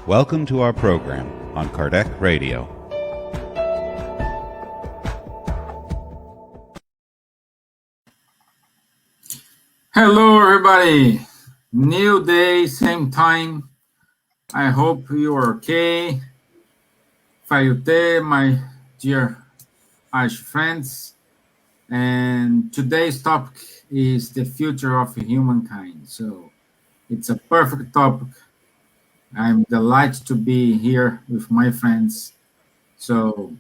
Welcome to our program on Kardec Radio. Hello, everybody. New day, same time. I hope you are okay. Fayute, my dear Irish friends. And today's topic is the future of humankind. So it's a perfect topic. I'm delighted to be here with my friends. So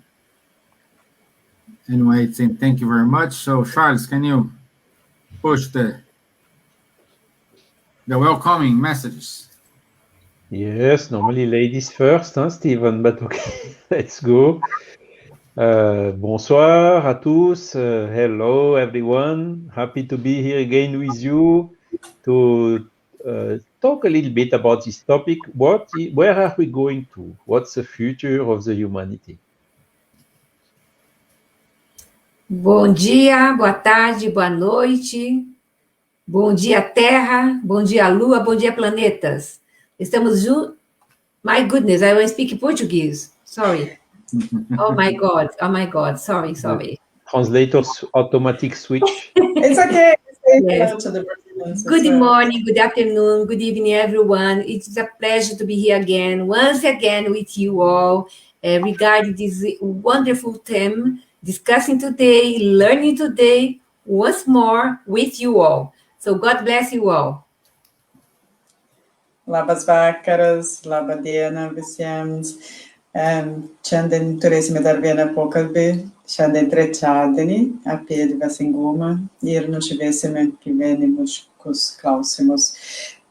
anyway, thank you very much. So Charles, can you push the welcoming messages? Yes, normally ladies first, Stephen, but okay, let's go. Bonsoir à tous. Hello, everyone. Happy to be here again with you to talk a little bit about this topic. Where are we going to? What's the future of the humanity? Bom dia, boa tarde, boa noite. Bom dia, Terra. Bom dia, Lua. Bom dia, planetas. Estamos juntos. My goodness, I will speak Portuguese. Sorry. Oh my God. Sorry. Translator's automatic switch. It's okay. Yes. Good morning, good afternoon, good evening, everyone. It's a pleasure to be here once again with you all regarding this wonderful theme, discussing today, learning today, once more with you all. So God bless you all. Labas vakaras, laba diena visiems. Šiandien turėsime dar vieną pokalbį, šiandien trečiadienį apie dvasingumą ir nušviesime gyvenimiškus klausimus.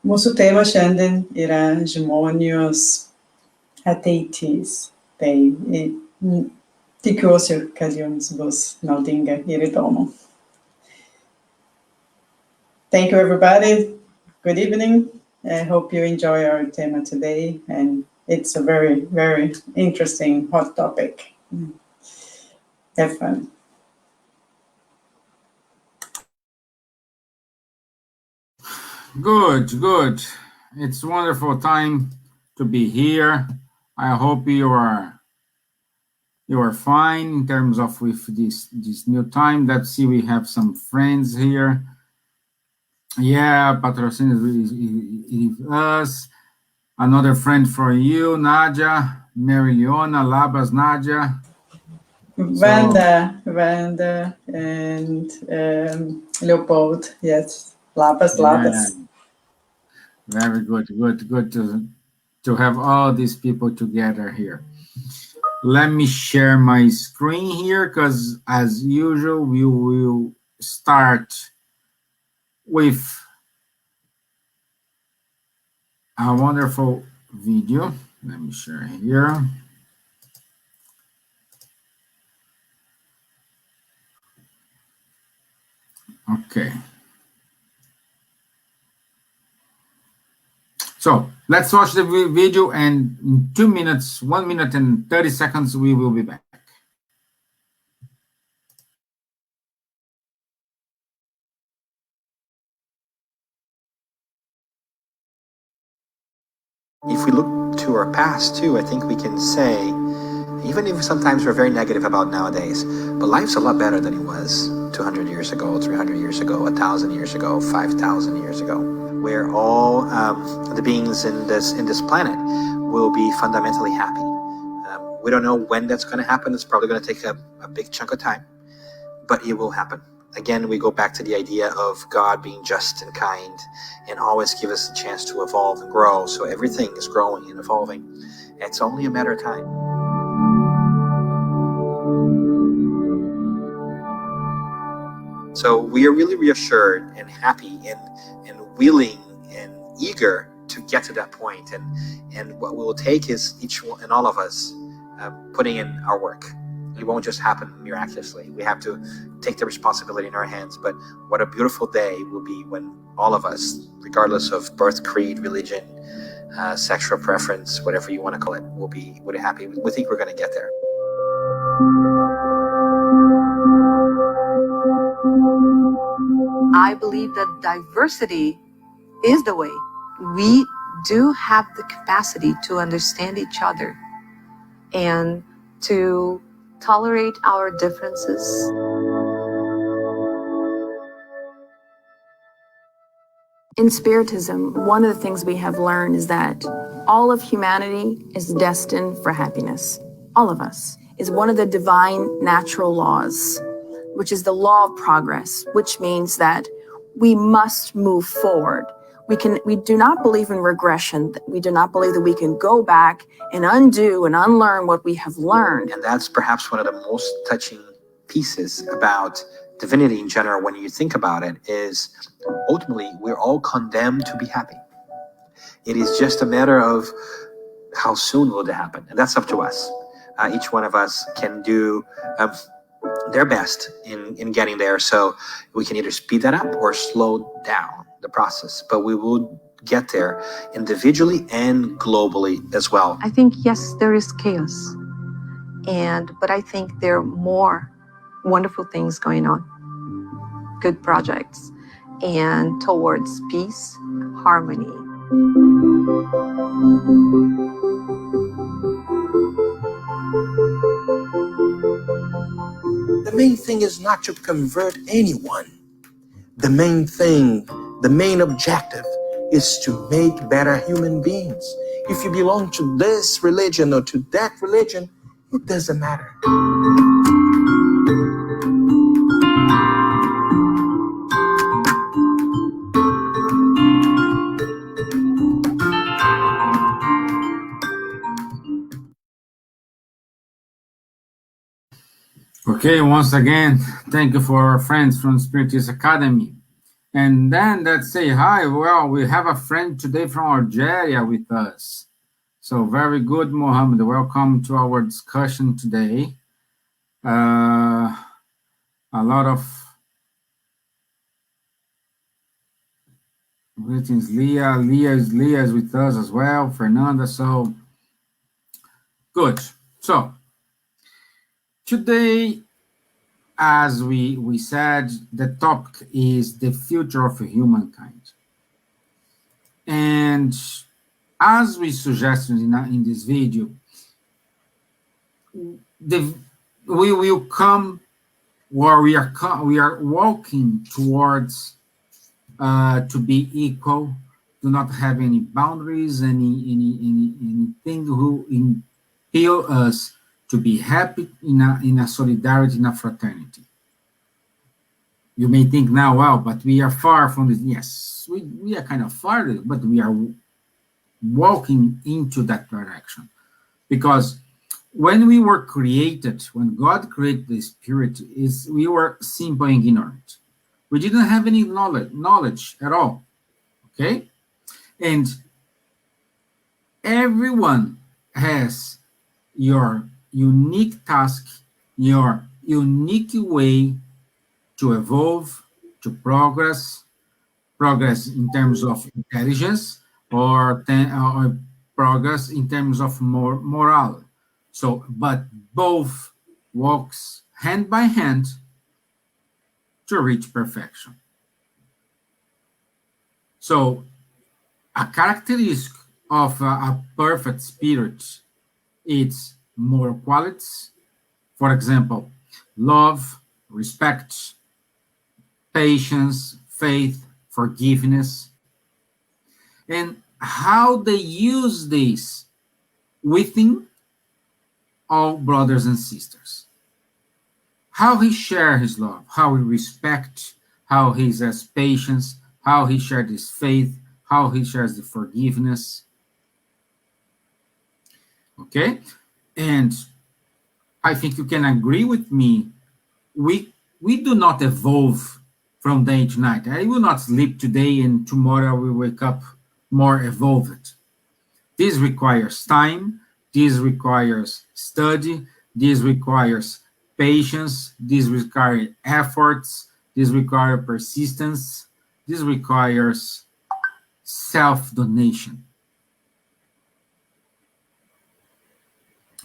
Mūsų tema šiandien yra žmonijos ateitis. Tai tikiuosi, kad jums bus naudinga ir įdomu. Thank you, everybody. Good evening. I hope you enjoy our tema today, and it's a very, very interesting, hot topic. Have fun. Good. It's a wonderful time to be here. I hope you are fine in terms of with this new time. Let's see, we have some friends here. Yeah, Patrocínio is us. Another friend for you, Nadia, Marileona, Labas, Nadia. Wanda, and Leopold, yes. Labas. Yeah. Very good to have all these people together here. Let me share my screen here, because as usual, we will start with a wonderful video. Let me share here. Okay. So let's watch the video, and in 2 minutes, 1 minute and 30 seconds, we will be back. If we look to our past too, I think we can say, even if sometimes we're very negative about nowadays, but life's a lot better than it was 200 years ago, 300 years ago, 1,000 years ago, 5,000 years ago, where all the beings in this planet will be fundamentally happy. We don't know when that's going to happen. It's probably going to take a big chunk of time, but it will happen. Again, we go back to the idea of God being just and kind and always give us a chance to evolve and grow. So everything is growing and evolving. It's only a matter of time. So we are really reassured and happy and willing and eager to get to that point. And what will take is each one and all of us putting in our work. It won't just happen miraculously. We have to take the responsibility in our hands. But what a beautiful day will be when all of us, regardless of birth, creed, religion, sexual preference, whatever you want to call it, will be happy. We think we're going to get there. I believe that diversity is the way. We do have the capacity to understand each other and to tolerate our differences. In Spiritism, one of the things we have learned is that all of humanity is destined for happiness. All of us is one of the divine natural laws, which is the law of progress, which means that we must move forward. We do not believe in regression. We do not believe that we can go back and undo and unlearn what we have learned. And that's perhaps one of the most touching pieces about divinity in general, when you think about it, is ultimately we're all condemned to be happy. It is just a matter of how soon will it happen, and that's up to us. Each one of us can do their best in getting there, so we can either speed that up or slow down the process, but we will get there individually and globally as well. I think, yes, there is chaos, but I think there are more wonderful things going on, good projects, and towards peace, harmony. The main thing is not to convert anyone. The main thing, the main objective is to make better human beings. If you belong to this religion or to that religion, it doesn't matter. Okay, once again, thank you for our friends from Spiritist Academy. And then let's say hi. Well, we have a friend today from Algeria with us. So very good, Mohammed. Welcome to our discussion today. A lot of greetings. Leah is with us as well. Fernanda. So good. So today, as we said, the topic is the future of humankind. And as we suggested in this video, we will come where we are walking towards to be equal, do not have any boundaries, anything who impel us to be happy in a solidarity, in a fraternity. You may think now, well, but we are far from this. Yes, we are kind of far, but we are walking into that direction. Because when we were created, when God created the spirit, we were simple and ignorant. We didn't have any knowledge at all, okay? And everyone has your unique task, your unique way to evolve, to progress in terms of intelligence, or progress in terms of morale. So, but both walks hand by hand to reach perfection. So, a characteristic of a perfect spirit is moral qualities, for example, love, respect, patience, faith, forgiveness, and how they use this within all brothers and sisters. How he shares his love, how he respects, how he has patience, how he shares his faith, how he shares the forgiveness. Okay? And I think you can agree with me, we do not evolve from day to night. I will not sleep today and tomorrow we wake up more evolved. This requires time, this requires study, this requires patience, this requires efforts, this requires persistence, this requires self-donation.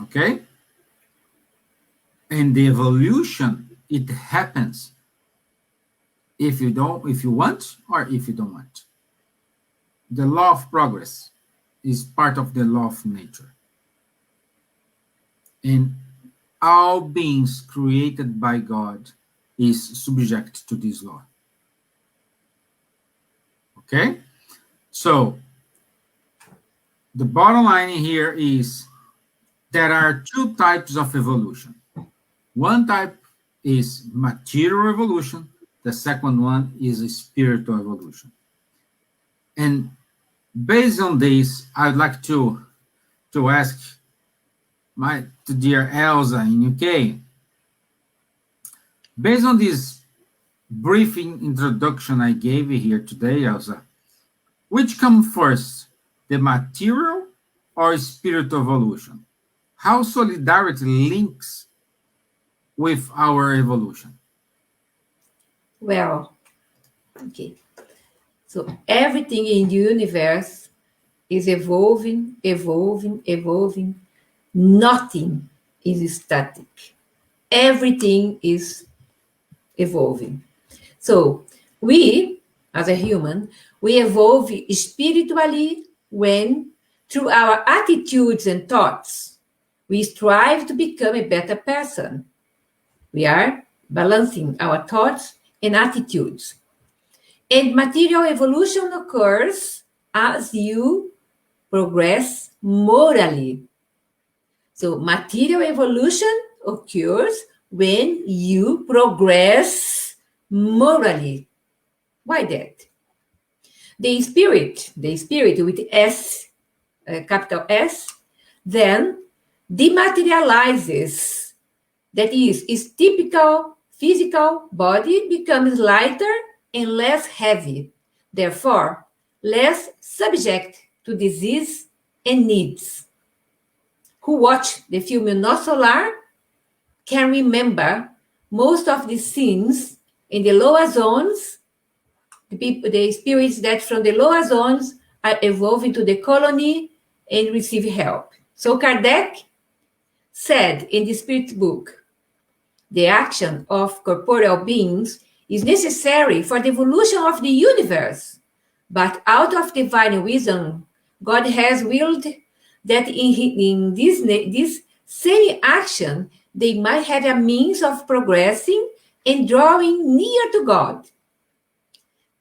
Okay? And the evolution, it happens if you want or if you don't want. The law of progress, is part of the law of nature. And all beings created by God is subject to this law. Okay? So, the bottom line here is there are two types of evolution. One type is material evolution. The second one is spiritual evolution. And based on this, I'd like to ask my dear Elsa in UK, based on this brief introduction I gave you here today, Elsa, which comes first, the material or spiritual evolution? How solidarity links with our evolution? Well, okay. So everything in the universe is evolving, evolving, evolving. Nothing is static. Everything is evolving. So we, as a human, we evolve spiritually when, through our attitudes and thoughts, we strive to become a better person. We are balancing our thoughts and attitudes. And material evolution occurs as you progress morally. So material evolution occurs when you progress morally. Why that? The spirit with S, capital S, then dematerializes. That is, its typical physical body becomes lighter and less heavy, therefore less subject to disease and needs. Who watched the film No Solar can remember most of the scenes in the lower zones, the spirits that from the lower zones are evolving to the colony and receive help. So Kardec said in the Spirit book, the action of corporeal beings is necessary for the evolution of the universe, but out of divine wisdom, God has willed that in this same action, they might have a means of progressing and drawing near to God.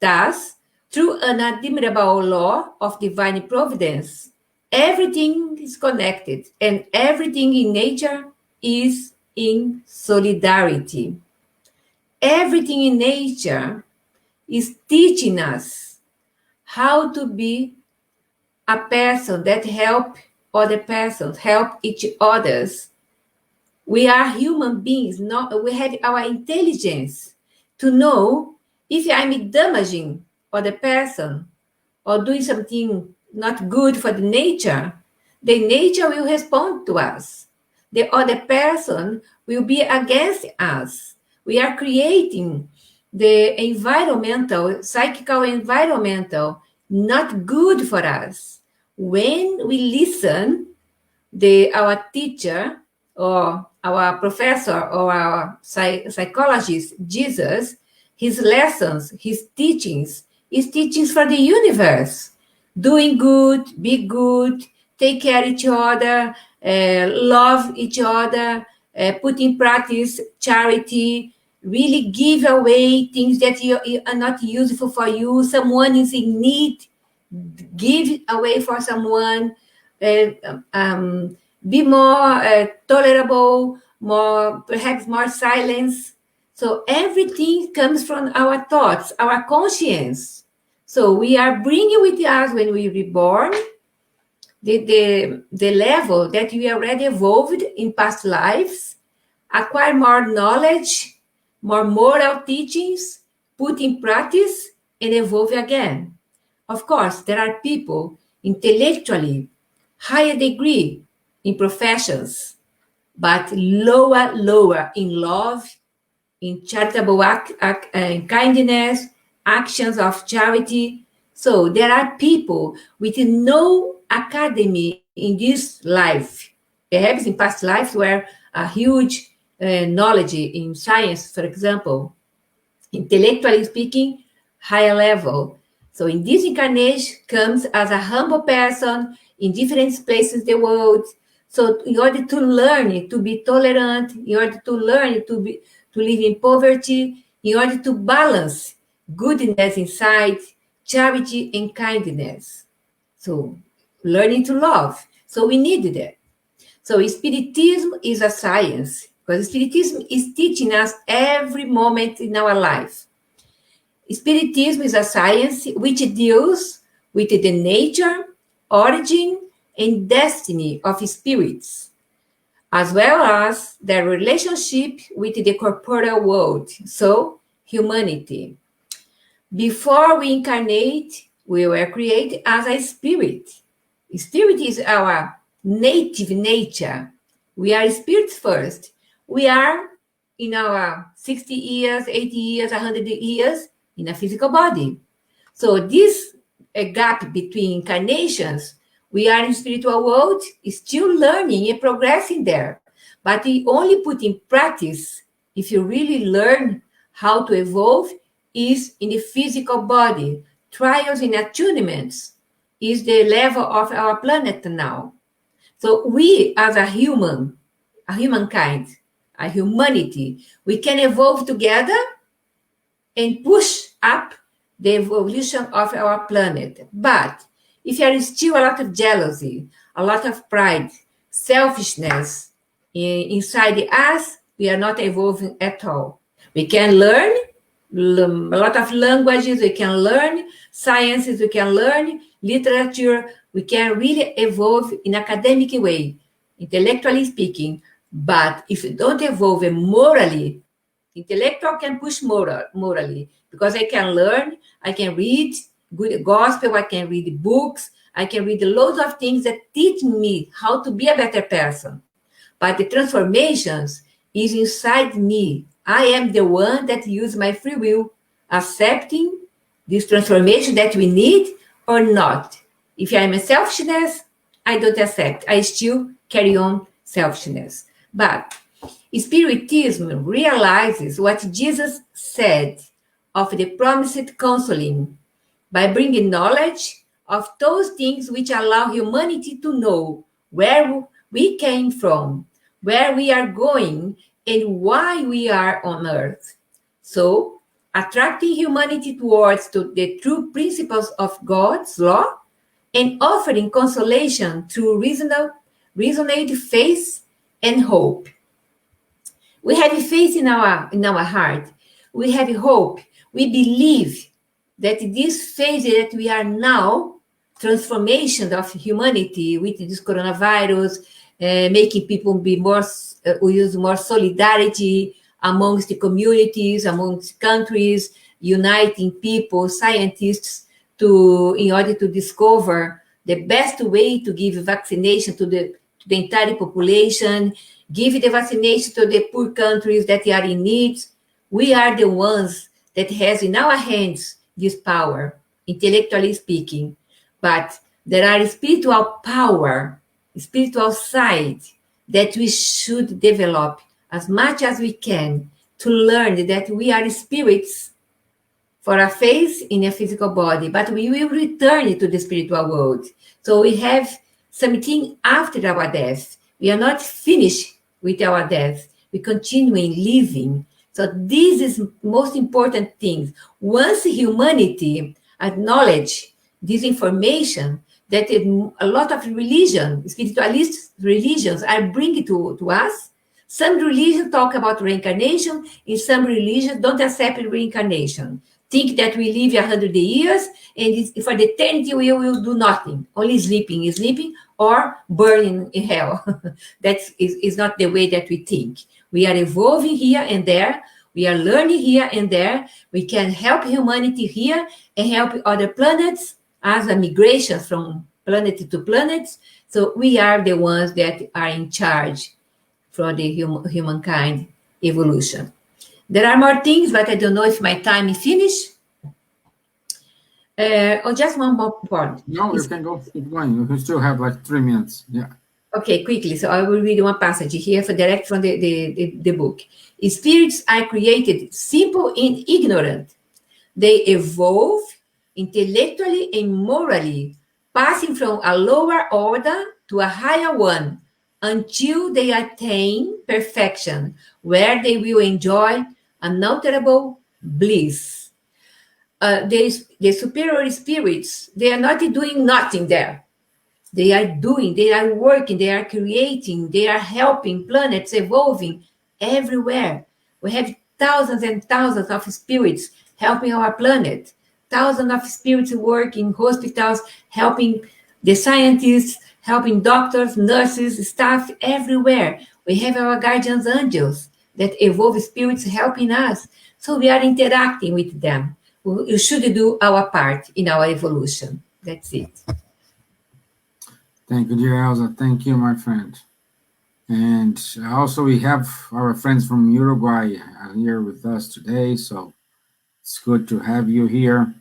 Thus, through an admirable law of divine providence, everything is connected and everything in nature is in solidarity. Everything in nature is teaching us how to be a person that help other persons, help each others. We are human beings. We have our intelligence to know if I'm damaging other person or doing something not good for the nature will respond to us. The other person will be against us. We are creating the environmental, psychical environmental, not good for us. When we listen, our teacher or our professor or our psychologist, Jesus, his lessons, his teachings, is teachings for the universe. Doing good, be good, take care of each other, love each other, put in practice charity, really give away things that are not useful for you. Someone is in need, give away for someone. Be more tolerable, perhaps more silence. So everything comes from our thoughts, our conscience. So we are bringing with us when we reborn the level that we already evolved in past lives, acquire more knowledge, more moral teachings, put in practice, and evolve again. Of course, there are people intellectually higher degree in professions, but lower in love, in charitable in kindness, actions of charity. So there are people with no academy in this life. Perhaps in past lives were a huge knowledge in science, for example, intellectually speaking, higher level. So in this incarnation comes as a humble person in different places in the world. So in order to learn to be tolerant, in order to learn to live in poverty, in order to balance goodness inside, charity and kindness. So learning to love. So we need that. So Spiritism is a science, because Spiritism is teaching us every moment in our life. Spiritism is a science which deals with the nature, origin, and destiny of spirits, as well as their relationship with the corporeal world, so humanity. Before we incarnate, we were created as a spirit. Spirit is our native nature. We are spirits first. We are in our 60 years, 80 years, 100 years in a physical body. So this gap between incarnations, we are in spiritual world, still learning and progressing there. But we only put in practice, if you really learn how to evolve, is in the physical body. Trials and attunements is the level of our planet now. So we, as a humankind, a humanity, we can evolve together and push up the evolution of our planet. But if there is still a lot of jealousy, a lot of pride, selfishness inside us, we are not evolving at all. We can learn a lot of languages, we can learn sciences, we can learn literature, we can really evolve in academic way, intellectually speaking. But if you don't evolve morally, intellectual can push morally, because I can learn, I can read good gospel, I can read books, I can read loads of things that teach me how to be a better person. But the transformations is inside me. I am the one that use my free will, accepting this transformation that we need or not. If I am a selfishness, I don't accept. I still carry on selfishness. But Spiritism realizes what Jesus said of the promised counseling by bringing knowledge of those things which allow humanity to know where we came from, where we are going, and why we are on earth. So, attracting humanity towards the true principles of God's law and offering consolation through reasoned faith and hope. We have faith in our heart. We have hope. We believe that this phase that we are now, transformation of humanity with this coronavirus, making people be more, use more solidarity amongst the communities, amongst countries, uniting people, scientists, in order to discover the best way to give vaccination to the entire population, give the vaccination to the poor countries that are in need. We are the ones that has in our hands this power, intellectually speaking. But there are spiritual power, spiritual side that we should develop as much as we can to learn that we are spirits for a phase in a physical body, but we will return to the spiritual world. So we have something after our death. We are not finished with our death. We continue living. So this is most important thing. Once humanity acknowledge this information that a lot of religion, spiritualist religions are bringing to us, some religions talk about reincarnation, and some religions don't accept reincarnation. Think that we live 100 years, and for the eternity we will do nothing, only sleeping, or burning in hell. That is not the way that we think. We are evolving here and there. We are learning here and there. We can help humanity here and help other planets as a migration from planet to planet. So we are the ones that are in charge for the humankind evolution. There are more things, but I don't know if my time is finished. Just one more point. No, you can go. Keep going. You still have like 3 minutes. Yeah. Okay, quickly. So I will read one passage here direct from the book. Spirits are created simple and ignorant. They evolve intellectually and morally, passing from a lower order to a higher one, until they attain perfection, where they will enjoy unalterable bliss. The superior spirits, they are not doing nothing there. They are doing, they are working, they are creating, they are helping planets evolving everywhere. We have thousands and thousands of spirits helping our planet, thousands of spirits work in hospitals, helping the scientists, helping doctors, nurses, staff everywhere. We have our guardian angels that evolve spirits helping us. So we are interacting with them. We should do our part in our evolution. That's it. Thank you, dear Elsa. Thank you, my friend. And also we have our friends from Uruguay here with us today, so it's good to have you here.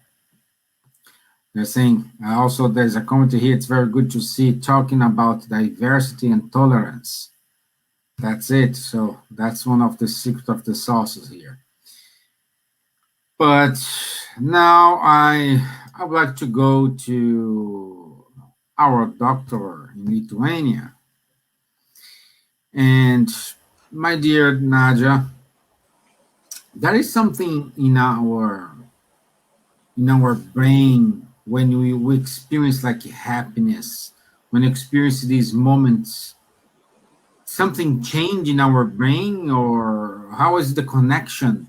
They're saying, also there's a comment here, it's very good to see talking about diversity and tolerance. That's it. So that's one of the secrets of the sauces here. But now I would like to go to our doctor in Lithuania. And my dear Nadia, there is something in our brain when we experience like happiness, when we experience these moments, something change in our brain, or how is the connection?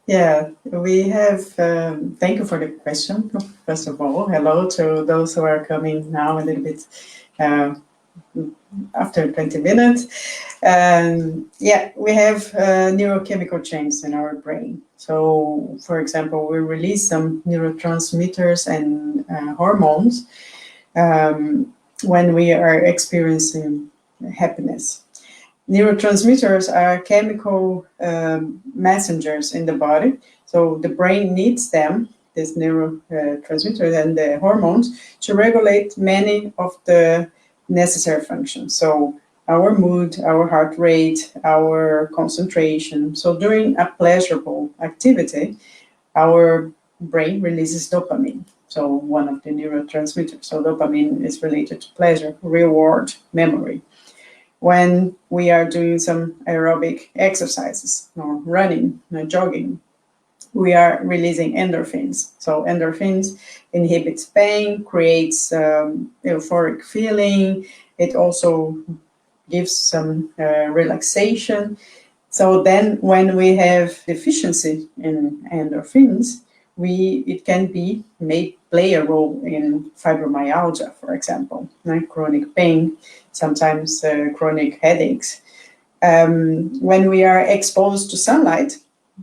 Yeah, we have, thank you for the question, first of all. Hello to those who are coming now a little bit after 20 minutes. Yeah, we have neurochemical changes in our brain. So, for example, we release some neurotransmitters and hormones when we are experiencing happiness. Neurotransmitters are chemical messengers in the body. So the brain needs them, these neurotransmitters and the hormones, to regulate many of the necessary functions. So our mood, our heart rate, our concentration. So during a pleasurable activity, our brain releases dopamine. So one of the neurotransmitters. So dopamine is related to pleasure, reward, memory. When we are doing some aerobic exercises, or running, or jogging, we are releasing endorphins. So endorphins inhibits pain, creates euphoric feeling. It also gives some relaxation. So then when we have deficiency in endorphins, it can play a role in fibromyalgia, for example, chronic pain, sometimes chronic headaches. When we are exposed to sunlight,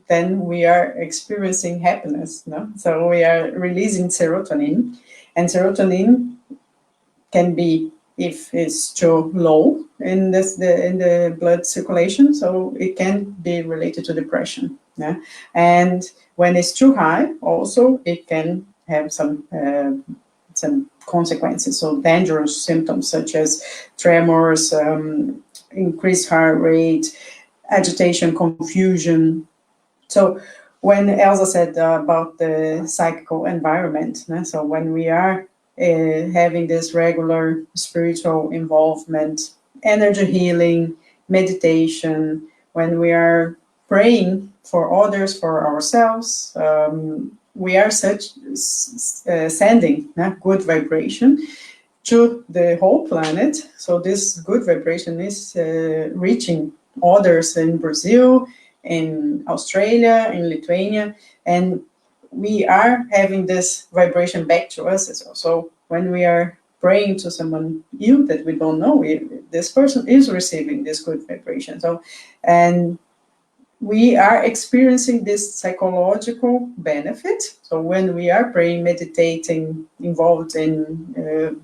then we are experiencing happiness. So we are releasing serotonin, and serotonin can be, if it's too low in the blood circulation, so it can be related to depression. And when it's too high, also it can have some consequences, so dangerous symptoms such as tremors, increased heart rate, agitation, confusion. So when Elsa said about the psychical environment, so when we are having this regular spiritual involvement, energy healing, meditation, when we are praying for others, for ourselves, we are sending good vibration to the whole planet. So this good vibration is reaching others in Brazil, in Australia, in Lithuania, and we are having this vibration back to us as well. So when we are praying to someone new that we don't know, this person is receiving this good vibration. So, and we are experiencing this psychological benefit. So when we are praying, meditating, involved in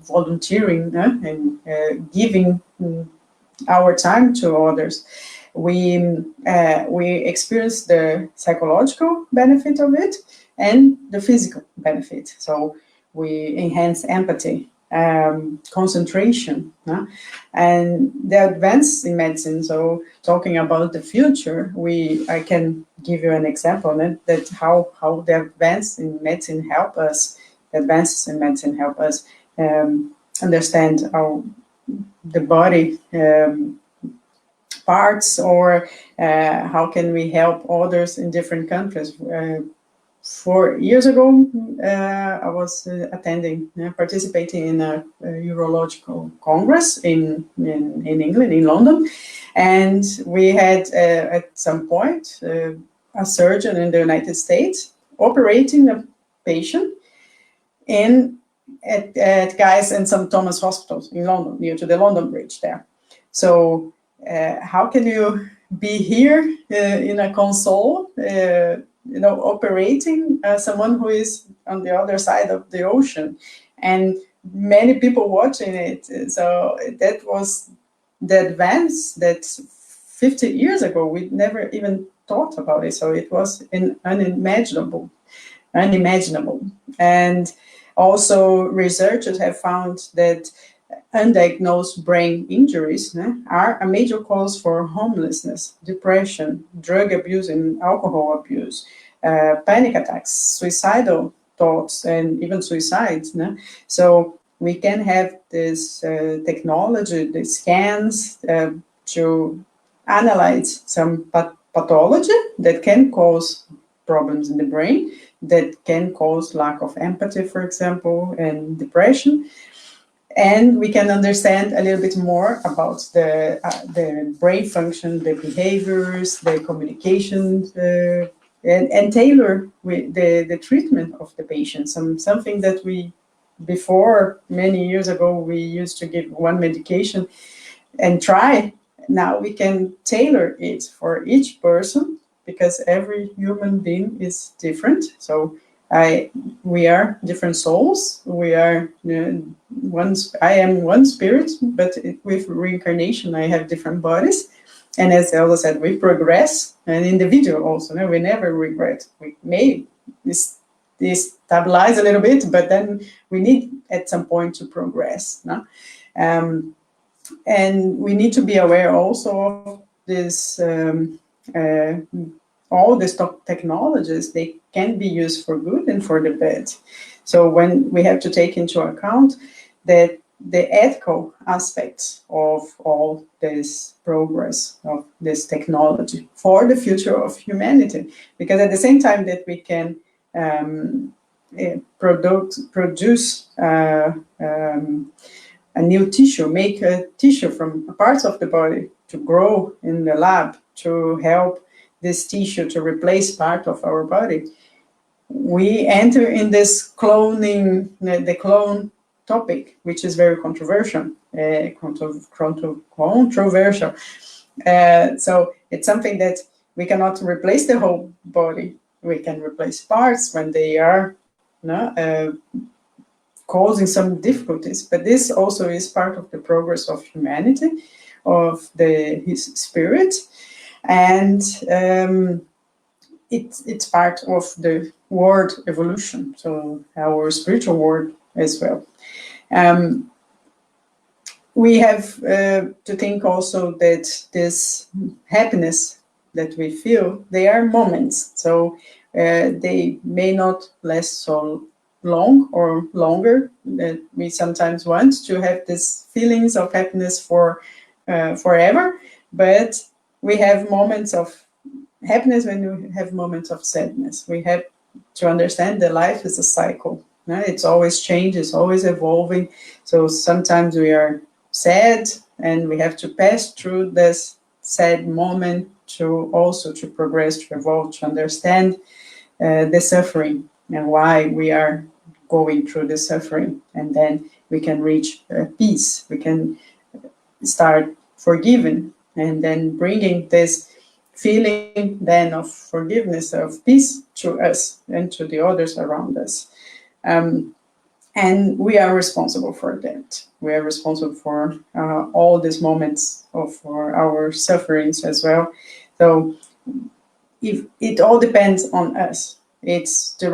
volunteering and giving our time to others, we experience the psychological benefit of it and the physical benefit. So we enhance empathy, concentration, and the advance in medicine. So talking about the future, I can give you an example that how the advance in medicine help us. The advances in medicine help us understand how the body parts, or how can we help others in different countries. 4 years ago, I was participating in a urological congress in England, in London, and we had at some point a surgeon in the United States operating a patient at Guy's and St Thomas hospitals in London, near to the London Bridge there. So how can you be here in a console, operating someone who is on the other side of the ocean, and many people watching it? So that was the advance that 50 years ago we never even thought about it. So it was unimaginable. And also researchers have found that undiagnosed brain injuries are a major cause for homelessness, depression, drug abuse and alcohol abuse, panic attacks, suicidal thoughts, and even suicides. So we can have this technology, the scans, to analyze some pathology that can cause problems in the brain, that can cause lack of empathy, for example, and depression. And we can understand a little bit more about the brain function, the behaviors, the communication, and tailor the treatment of the patient. Something that before, many years ago, we used to give one medication and try. Now we can tailor it for each person, because every human being is different. So we are different souls. We are I am one spirit, but with reincarnation, I have different bodies. And as Elsa said, we progress, and individual also. We never regret. We may destabilize a little bit, but then we need at some point to progress. And we need to be aware also of this. All these technologies, they can be used for good and for the bad. So when we have to take into account that the ethical aspects of all this progress, of this technology for the future of humanity, because at the same time that we can produce a new tissue, make a tissue from parts of the body to grow in the lab to help this tissue to replace part of our body, we enter in this cloning, the clone topic, which is very controversial. So it's something that we cannot replace the whole body. We can replace parts when they are causing some difficulties. But this also is part of the progress of humanity, of his spirit. And it's part of the world evolution, so our spiritual world as well. We have to think also that this happiness that we feel, they are moments, so they may not last so long or longer. That we sometimes want to have these feelings of happiness for forever, but we have moments of happiness when we have moments of sadness. We have to understand that life is a cycle. It's always changing, it's always evolving. So sometimes we are sad and we have to pass through this sad moment to progress, to evolve, to understand the suffering and why we are going through the suffering. And then we can reach peace. We can start forgiving, and then bringing this feeling then of forgiveness, of peace to us and to the others around us. And we are responsible for that. We are responsible for all these moments of our sufferings as well. So if it all depends on us. is the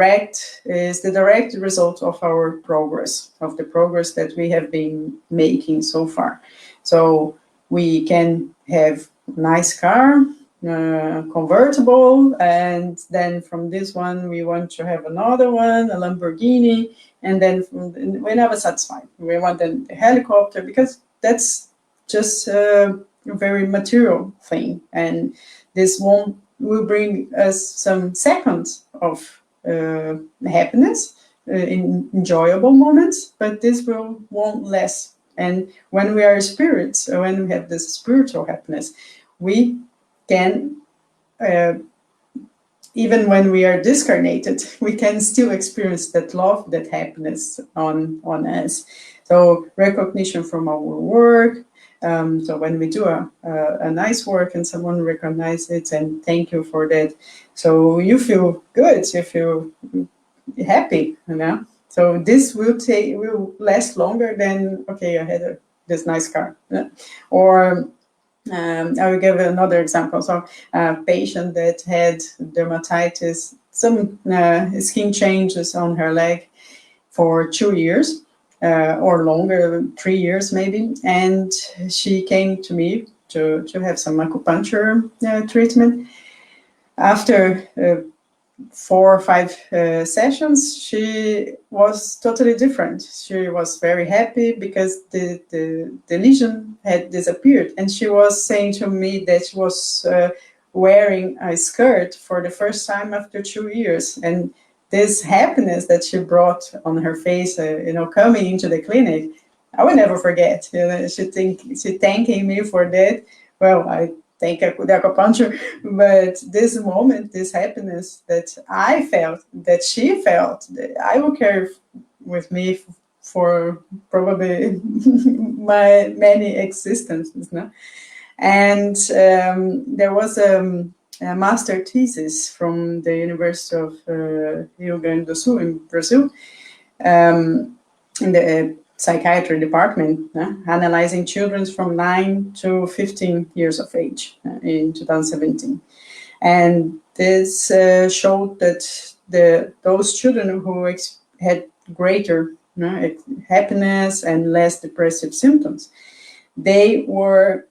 direct result of our progress, of the progress that we have been making so far. So we can have a nice car, convertible, and then from this one we want to have another one, a Lamborghini, and then we're never satisfied. We want a helicopter, because that's just a very material thing, and this will bring us some seconds of happiness, in enjoyable moments, but this won't last. And when we are spirits, or when we have this spiritual happiness, we can, even when we are discarnated, we can still experience that love, that happiness on us. So recognition from our work. So when we do a nice work and someone recognizes it and thank you for that, so you feel good, you feel happy, you know. So this will last longer than, okay, I had this nice car, yeah? Or I will give another example. So a patient that had dermatitis, some skin changes on her leg for 2 years. Or longer, 3 years maybe, and she came to me to have some acupuncture treatment. After 4 or 5 sessions, she was totally different. She was very happy because the lesion had disappeared, and she was saying to me that she was wearing a skirt for the first time after 2 years, and this happiness that she brought on her face, coming into the clinic, I will never forget. She thanking me for that. Well, I thank the acupuncture, but this moment, this happiness that I felt, that she felt, that I will carry with me for probably my many existences. No? And there was a master thesis from the University of Rio Grande do Sul in Brazil, in the psychiatry department, analyzing children from 9 to 15 years of age in 2017. And this showed that those children who had greater happiness and less depressive symptoms, they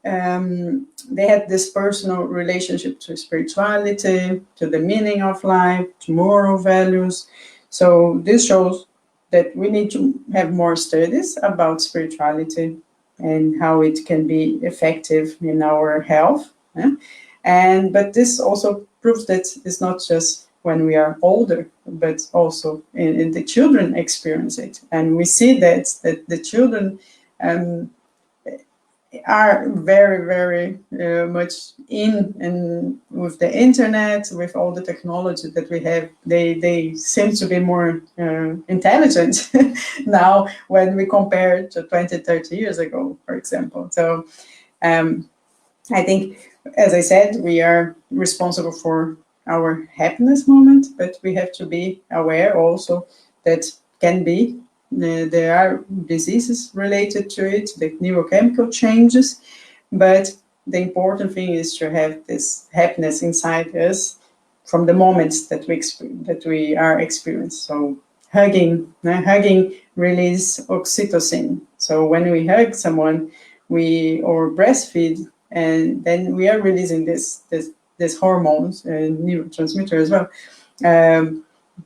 had this personal relationship to spirituality, to the meaning of life, to moral values. So this shows that we need to have more studies about spirituality and how it can be effective in our health. But this also proves that it's not just when we are older, but also in the children experience it. And we see that the children are very, very much in with the internet, with all the technology that we have. They seem to be more intelligent now when we compare to 20, 30 years ago, for example. So I think, as I said, we are responsible for our happiness moment, but we have to be aware also that there are diseases related to it, the neurochemical changes, but the important thing is to have this happiness inside us from the moments that we are experiencing. So hugging release oxytocin. So when we hug someone, or breastfeed, and then we are releasing this hormones and neurotransmitter as well.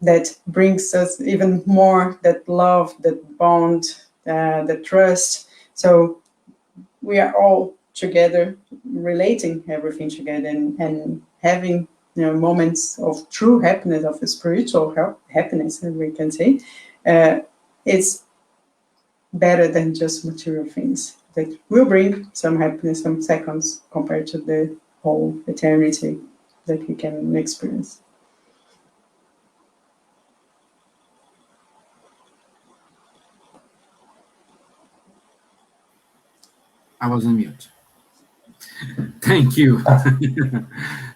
That brings us even more that love, that bond, the trust. So we are all together, relating everything together, and having moments of true happiness, of spiritual happiness, as we can say. It's better than just material things that will bring some happiness, some seconds, compared to the whole eternity that we can experience. I was on mute. Thank you.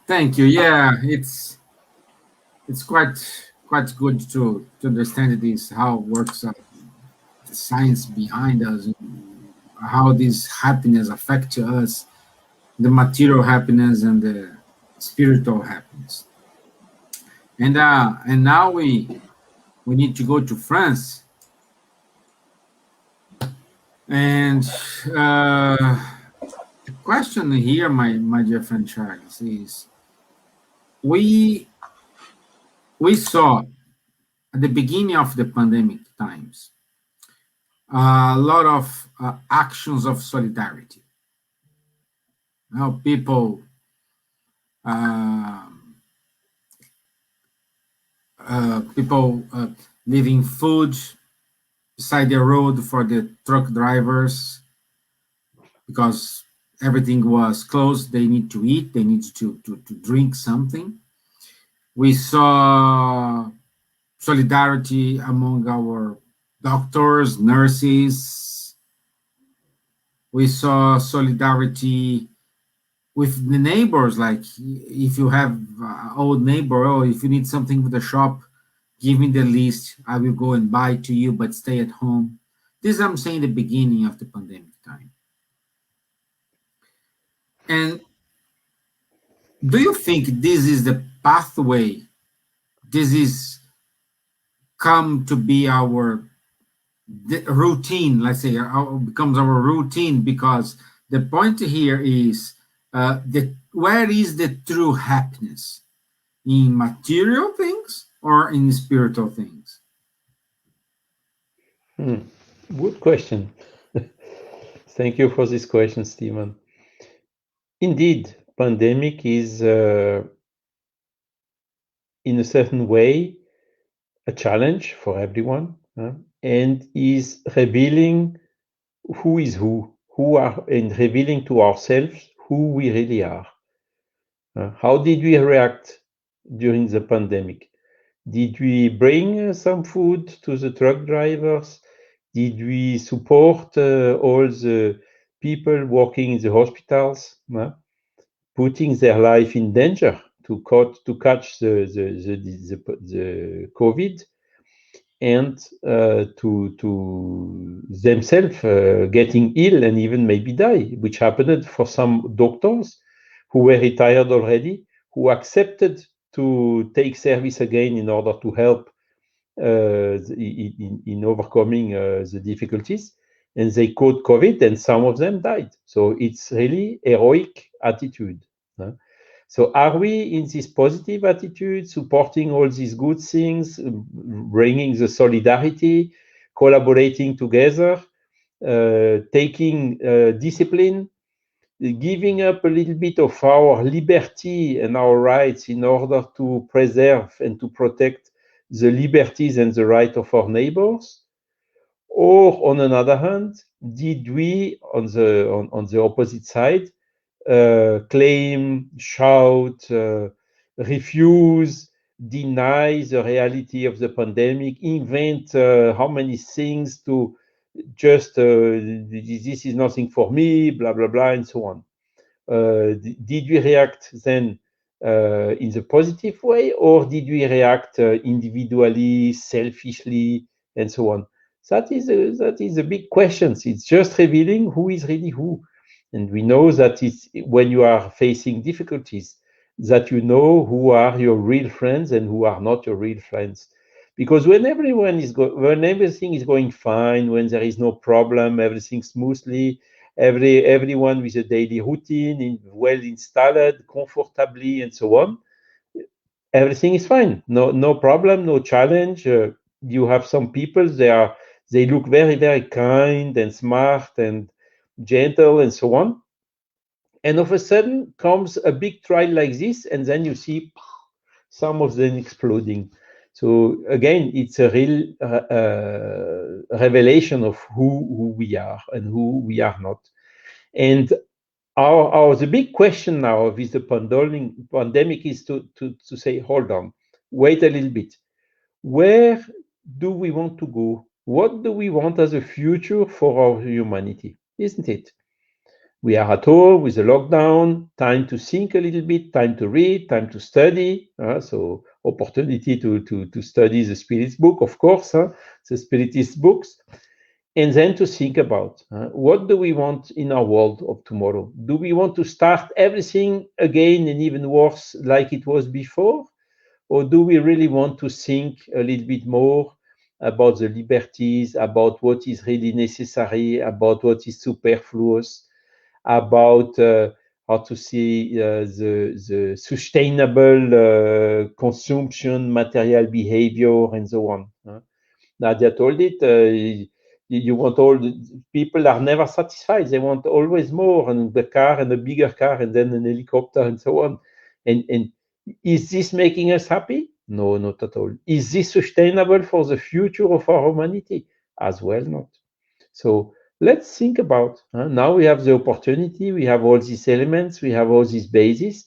Thank you. Yeah, it's quite good to understand this, how it works, the science behind us, how this happiness affects us, the material happiness and the spiritual happiness. And now we need to go to France. And the question here, my dear friend Charles, is we saw at the beginning of the pandemic times a lot of actions of solidarity. How people leaving food beside the road for the truck drivers because everything was closed. They need to eat, they need to drink something. We saw solidarity among our doctors, nurses. We saw solidarity with the neighbors, like if you have an old neighbor, or if you need something with the shop, give me the list, I will go and buy to you, but stay at home. This I'm saying the beginning of the pandemic time. And do you think this is the pathway? This is come to be our routine, let's say, becomes our routine, because the point here is where is the true happiness? In material things or in spiritual things? Good question. Thank you for this question, Stephen. Indeed, pandemic is, in a certain way, a challenge for everyone, and is revealing who is who are, and revealing to ourselves who we really are. How did we react during the pandemic? Did we bring some food to the truck drivers? Did we support all the people working in the hospitals, putting their life in danger to catch the COVID, and to themselves getting ill and even maybe die, which happened for some doctors who were retired already, who accepted to take service again in order to help in overcoming the difficulties, and they caught COVID, and some of them died. So it's really heroic attitude. So are we in this positive attitude, supporting all these good things, bringing the solidarity, collaborating together, taking discipline, giving up a little bit of our liberty and our rights in order to preserve and to protect the liberties and the rights of our neighbors? Or on another hand, did we, on the opposite side, claim, shout, refuse, deny the reality of the pandemic, invent how many things to just, this is nothing for me, blah, blah, blah, and so on. Did we react then in the positive way, or did we react individually, selfishly, and so on? That is a big question. It's just revealing who is really who. And we know that it's when you are facing difficulties that you know who are your real friends and who are not your real friends. Because when everything is going fine, when there is no problem, everything smoothly, everyone with a daily routine, well installed, comfortably, and so on, everything is fine. No problem, no challenge. You have some people, they look very, very kind and smart and gentle and so on. And all of a sudden comes a big trial like this, and then you see some of them exploding. So again, it's a real revelation of who we are and who we are not. And the big question now with the pandemic is to say, hold on, wait a little bit. Where do we want to go? What do we want as a future for our humanity? Isn't it? We are at home with the lockdown, time to think a little bit, time to read, time to study. So opportunity to study the Spirit's book, of course, the Spiritist books. And then to think about what do we want in our world of tomorrow? Do we want to start everything again and even worse like it was before? or do we really want to think a little bit more about the liberties, about what is really necessary, about what is superfluous, about how to see the sustainable consumption, material behavior, and so on. Nadia told it, you want all the people are never satisfied. They want always more, and the car and a bigger car, and then an helicopter, and so on. And is this making us happy? No, not at all. Is this sustainable for the future of our humanity? As well, not. So let's think about, now we have the opportunity, we have all these elements, we have all these bases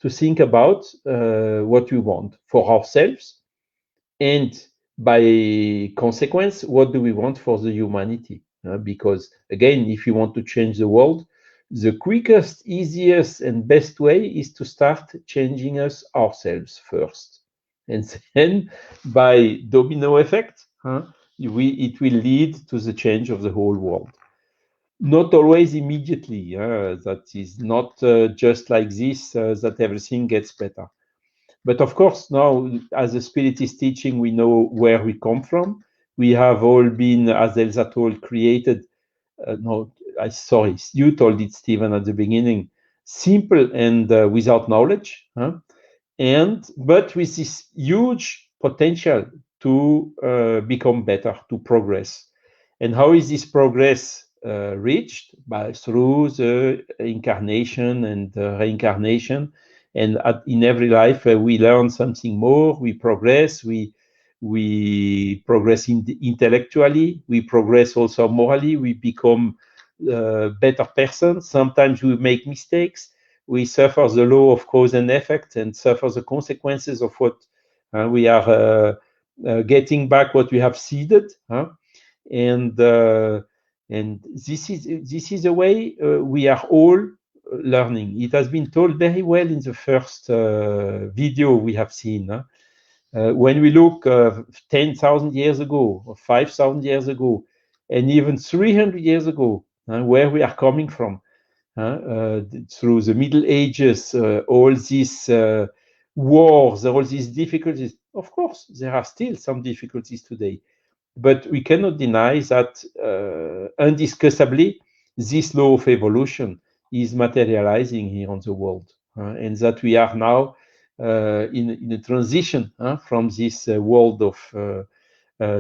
to think about what we want for ourselves, and by consequence, what do we want for the humanity? Because again, if you want to change the world, the quickest, easiest, and best way is to start changing us ourselves first. And then by domino effect, it will lead to the change of the whole world. Not always immediately. That is not just like this that everything gets better. But of course, now, as the Spirit is teaching, we know where we come from. We have all been, as Elsa told, created. Sorry, you told it, Stephen, at the beginning. Simple and without knowledge, but with this huge potential to become better, to progress. And how is this progress reached? Through the incarnation and reincarnation. And in every life, we learn something more, we progress, we progress intellectually, we progress also morally, we become better persons. Sometimes we make mistakes, we suffer the law of cause and effect and suffer the consequences of what we are getting back what we have seeded. And this is a way we are all learning. It has been told very well in the first video we have seen. When we look 10,000 years ago, or 5,000 years ago, and even 300 years ago, where we are coming from, through the Middle Ages, all these wars, all these difficulties. Of course, there are still some difficulties today, but we cannot deny that undiscussably, this law of evolution is materializing here on the world, and that we are now in a transition from this world of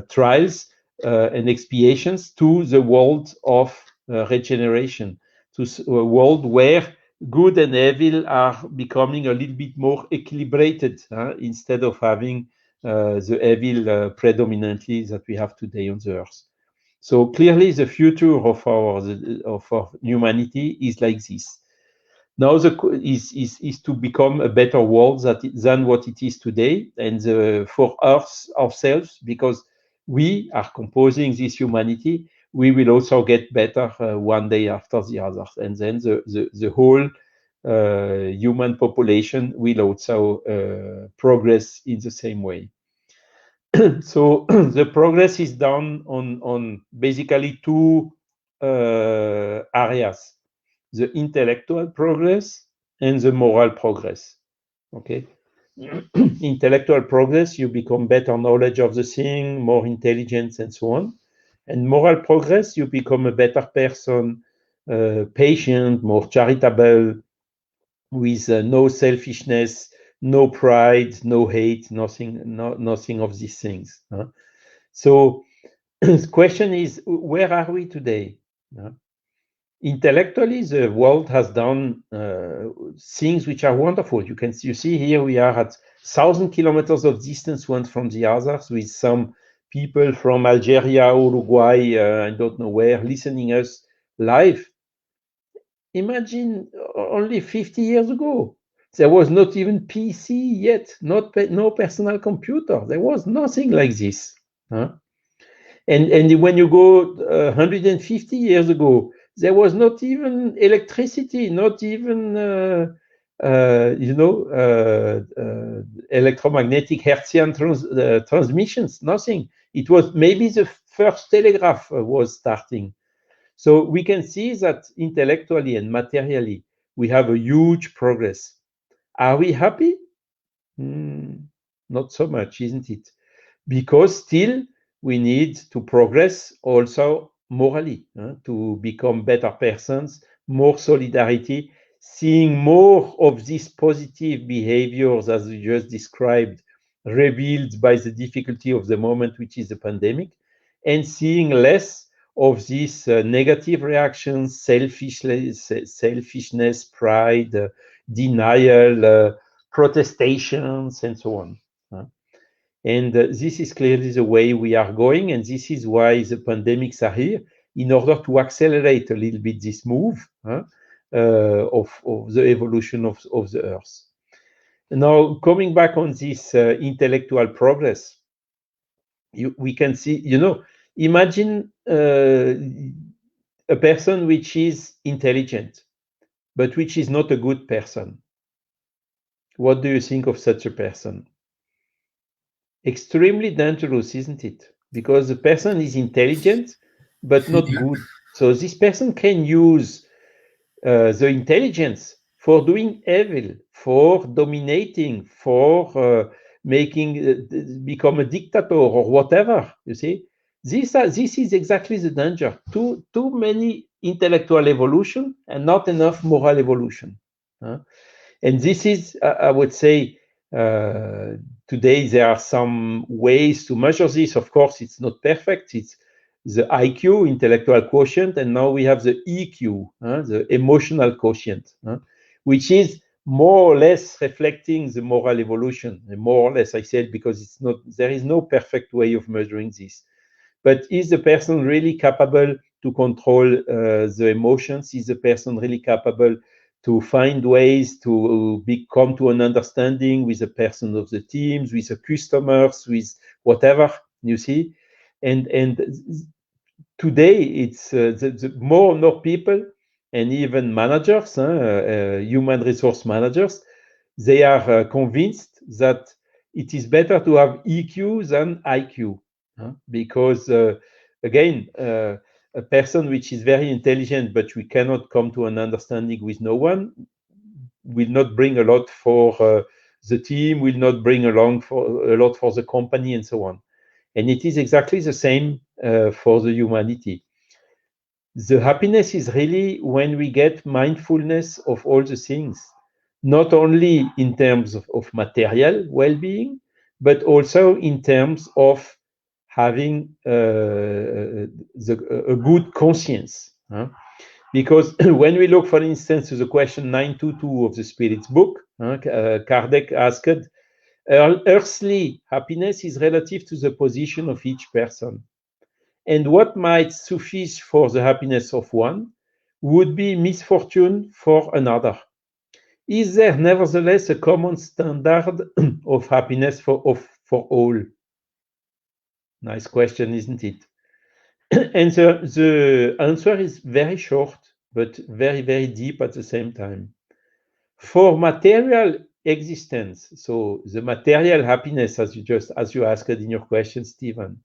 trials and expiations to the world of regeneration, to a world where good and evil are becoming a little bit more equilibrated, instead of having the evil predominantly that we have today on the earth. So clearly, the future of our humanity is like this. Now, is to become a better world than what it is today, and for us ourselves, because we are composing this humanity, we will also get better one day after the other, and then the whole human population will also progress in the same way. So the progress is done on basically two areas: the intellectual progress and the moral progress. Okay, intellectual progress, you become better knowledge of the thing, more intelligence, and so on. And moral progress, you become a better person, patient, more charitable, with no selfishness, no pride, no hate, nothing of these things. So the question is, where are we today? Intellectually, the world has done things which are wonderful. You see here we are at 1,000 kilometers of distance one from the others, with some people from Algeria, Uruguay, I don't know where, listening us live. Imagine only 50 years ago, there was not even PC yet, no personal computer. There was nothing like this. And when you go 150 years ago, there was not even electricity, not even electromagnetic Hertzian transmissions, nothing. It was maybe the first telegraph was starting. So we can see that intellectually and materially, we have a huge progress. Are we happy? not so much, isn't it? Because still we need to progress also morally, to become better persons, more solidarity, seeing more of these positive behaviors as we just described, revealed by the difficulty of the moment, which is the pandemic, and seeing less of these negative reactions, selfishness, pride, denial, protestations, and so on. And this is clearly the way we are going, and this is why the pandemics are here, in order to accelerate a little bit this move of the evolution of the Earth. Now, coming back on this intellectual progress, we can see, imagine a person which is intelligent, but which is not a good person. What do you think of such a person? Extremely dangerous, isn't it? Because the person is intelligent, but not good. So this person can use the intelligence for doing evil, for dominating, for making become a dictator or whatever. You see, this is exactly the danger. Too many intellectual evolution and not enough moral evolution. And this is, I would say, today there are some ways to measure this. Of course, it's not perfect. It's the IQ, intellectual quotient, and now we have the EQ, the emotional quotient, which is more or less reflecting the moral evolution. And more or less, I said, because it's not, there is no perfect way of measuring this. But is the person really capable to control the emotions? Is the person really capable to find ways to come to an understanding with the person of the teams, with the customers, with whatever, you see? And today it's the more and more people, and even managers, human resource managers, they are convinced that it is better to have EQ than IQ, because again, a person which is very intelligent, but we cannot come to an understanding with no one, will not bring a lot for the team, will not bring along for a lot for the company, and so on. And it is exactly the same for the humanity. The happiness is really when we get mindfulness of all the things, not only in terms of material well-being, but also in terms of having a good conscience. Because when we look, for instance, to the question 922 of the Spirit's book, Kardec asked, earthly happiness is relative to the position of each person. And what might suffice for the happiness of one would be misfortune for another. Is there nevertheless a common standard of happiness for all? Nice question, isn't it? And the answer is very short, but very, very deep at the same time. For material existence, so the material happiness, as you asked in your question, Stephen,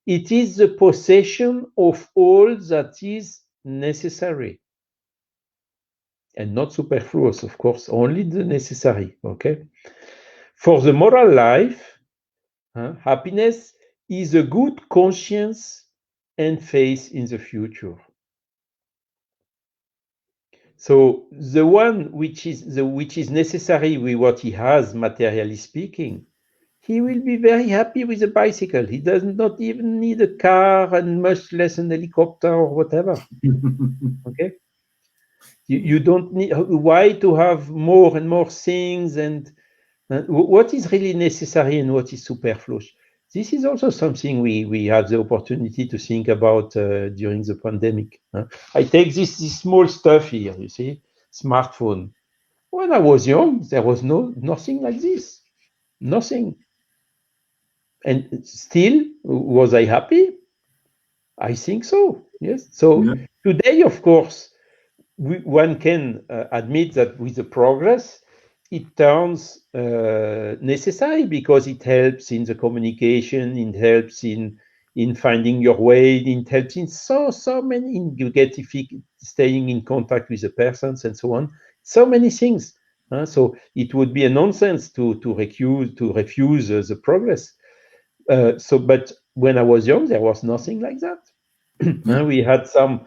it is the possession of all that is necessary. And not superfluous, of course, only the necessary, okay? For the moral life, happiness is a good conscience and faith in the future. So the one which is necessary with what he has, materially speaking, he will be very happy with a bicycle. He does not even need a car and much less an helicopter or whatever. Okay? You don't need, why to have more and more things, and what is really necessary and what is superfluous? This is also something we have the opportunity to think about during the pandemic. I take this small stuff here, you see, smartphone. When I was young, there was nothing like this, nothing. And still, was I happy? I think so, yes. So today, of course, one can admit that with the progress, it turns necessary because it helps in the communication, it helps in finding your way, it helps in so many, you get staying in contact with the persons and so on, so many things. So it would be a nonsense to refuse the progress. But when I was young, there was nothing like that. We had some